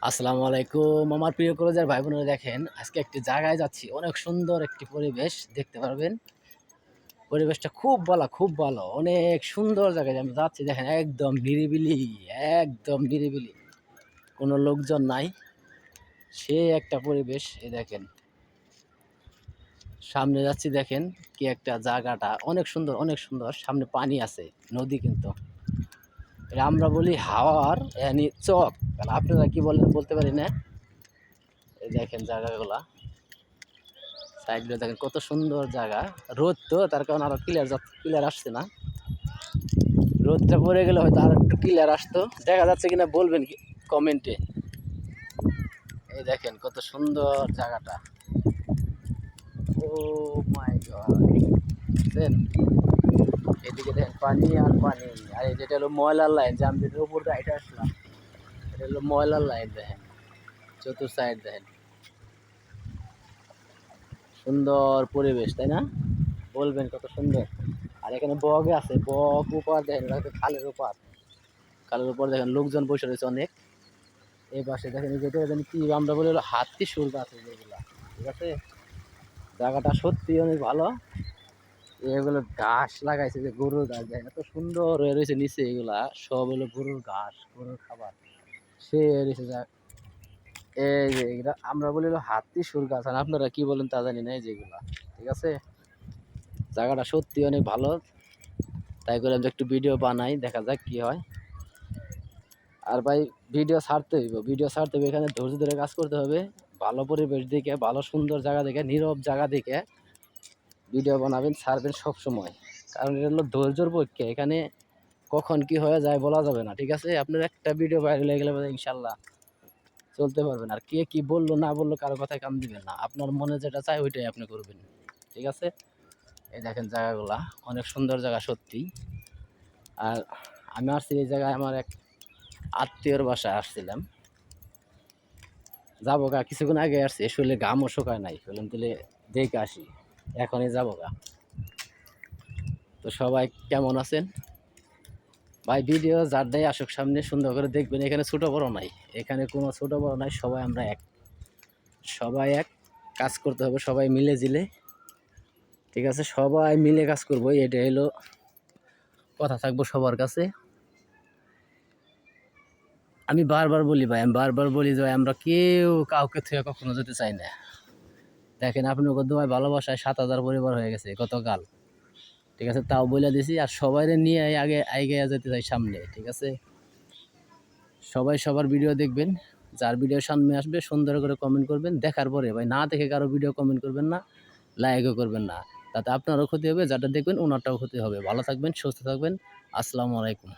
আসসালামু আলাইকুম আমার প্রিয় কলেজের ভাই বোনেরা, দেখেন আজকে একটি জায়গায় যাচ্ছি। অনেক সুন্দর একটি পরিবেশ দেখতে পারবেন। পরিবেশটা খুব ভালো, অনেক সুন্দর জায়গায় আমি যাচ্ছি। দেখেন একদম নিরিবিলি, কোনো লোকজন নাই। সে একটা পরিবেশ। এই দেখেন সামনে যাচ্ছি, দেখেন কি একটা জায়গাটা অনেক সুন্দর। সামনে পানি আছে, নদী কিন্তু এটা আমরা বলি হাওয়ার চক। আপনারা কি বলেন বলতে পারি না। এই দেখেন জায়গাগুলা, সাইডগুলো দেখেন কত সুন্দর জায়গা। রোদ তো তার কারণে আরো ক্লিয়ার আসছে না। রোদটা পড়ে গেলে হয়তো আর একটু ক্লিয়ার আসতো। দেখা যাচ্ছে কিনা বলবেন কি কমেন্টে। এই দেখেন কত সুন্দর জায়গাটা। ও মাই গড, দেখেন এদিকে দেখেন পানি আর পানি। আর এই যেটা হলো ময়লার লাইন, যে আমি যেটার উপর দিয়ে আসলাম, এটা হলো ময়লার লাইন। দেখেন চতুর সাইড দেখেন, সুন্দর পরিবেশ তাই না? বলবেন কত সুন্দর। আর এখানে বগ আছে, বগ উপার দেখেন, খালের উপর দেখেন লোকজন বসে রয়েছে অনেক। এই পাশে দেখেন যেটা কি আমরা বলি হলো হাতি সুর গাছ, যেগুলা ঠিক আছে। জায়গাটা সত্যি অনেক ভালো। এগুলো ঘাস লাগাইছে, যে গরুর ঘাস দেখেন এত সুন্দর হয়ে রয়েছে নিচে। এগুলা সব হলো গরুর ঘাস, গরুর খাবার। সে রয়েছে এই যে এগুলা আমরা বলি হলো হাতি সুর গাছ। আর আপনারা কি বলেন তা জানি না। এই যেগুলা ঠিক আছে, জায়গাটা সত্যি অনেক ভালো। তাই করে আমি একটু ভিডিও বানাই, দেখা যাক কি হয়। আর ভাই ভিডিও ছাড়তে হবে, এখানে ধৈর্য ধরে কাজ করতে হবে। ভালো পরিবেশ দেখে, ভালো সুন্দর জায়গা দেখে, নীরব জায়গা দেখে ভিডিও বানাবেন, ছাড়বেন সব সময়। কারণ এটা হলো ধৈর্যর পক্ষে। এখানে কখন কি হয়ে যায় বলা যাবে না, ঠিক আছে। আপনার একটা ভিডিও ভাইরাল হয়ে গেলে ইনশাল্লাহ চলতে পারবেন। আর কে কি বললো না বললো কারো কথায় কাম দিবেন না। আপনার মনে যেটা চায় ওইটাই আপনি করবেন, ঠিক আছে। এই দেখেন জায়গাগুলা অনেক সুন্দর জায়গা সত্যি। আর আমি আসছি এই জায়গায়, আমার এক আত্মীয়র বাসায় আসছিলাম। যাবো গা, কিছুক্ষণ আগে আসছি, শরীরে ঘামও শুকায় নাই। বললাম তাহলে দেখে আসি, এখনই যাবো গা। তো সবাই কেমন আছেন ভাই? ভিডিও যার দেয় আসুক সামনে, সুন্দর করে দেখবেন। এখানে ছোট বড় নাই, এখানে কোনো ছোট বড় নাই। সবাই আমরা এক, সবাই এক। কাজ করতে হবে সবাই মিলে জিলে, ঠিক আছে। সবাই মিলে কাজ করবো, এটা হলো কথা থাকবো সবার কাছে। আমি বারবার বলি ভাই, যে আমরা কেউ কাউকে থেকে কখনো যেতে চাই না। দেখেন আপনার দোয়ায় ভালোবাসায় 7,000 পরিবার হয়ে গেছে গতকাল, ঠিক আছে। তাও বলে দিছি, আর সবাই নিয়ে আগে আগে যেতে চাই সামনে, ঠিক আছে। সবাই সবার ভিডিও দেখবেন, যার ভিডিও সামনে আসবে সুন্দর করে কমেন্ট করবেন। দেখার পরে ভাই না দেখে কারো ভিডিও কমেন্ট করবেন না, লাইকও করবেন না। তাতে আপনারও ক্ষতি হবে, যাটা দেখবেন ওনারটাও ক্ষতি হবে। ভালো থাকবেন, সুস্থ থাকবেন। আসসালামু আলাইকুম।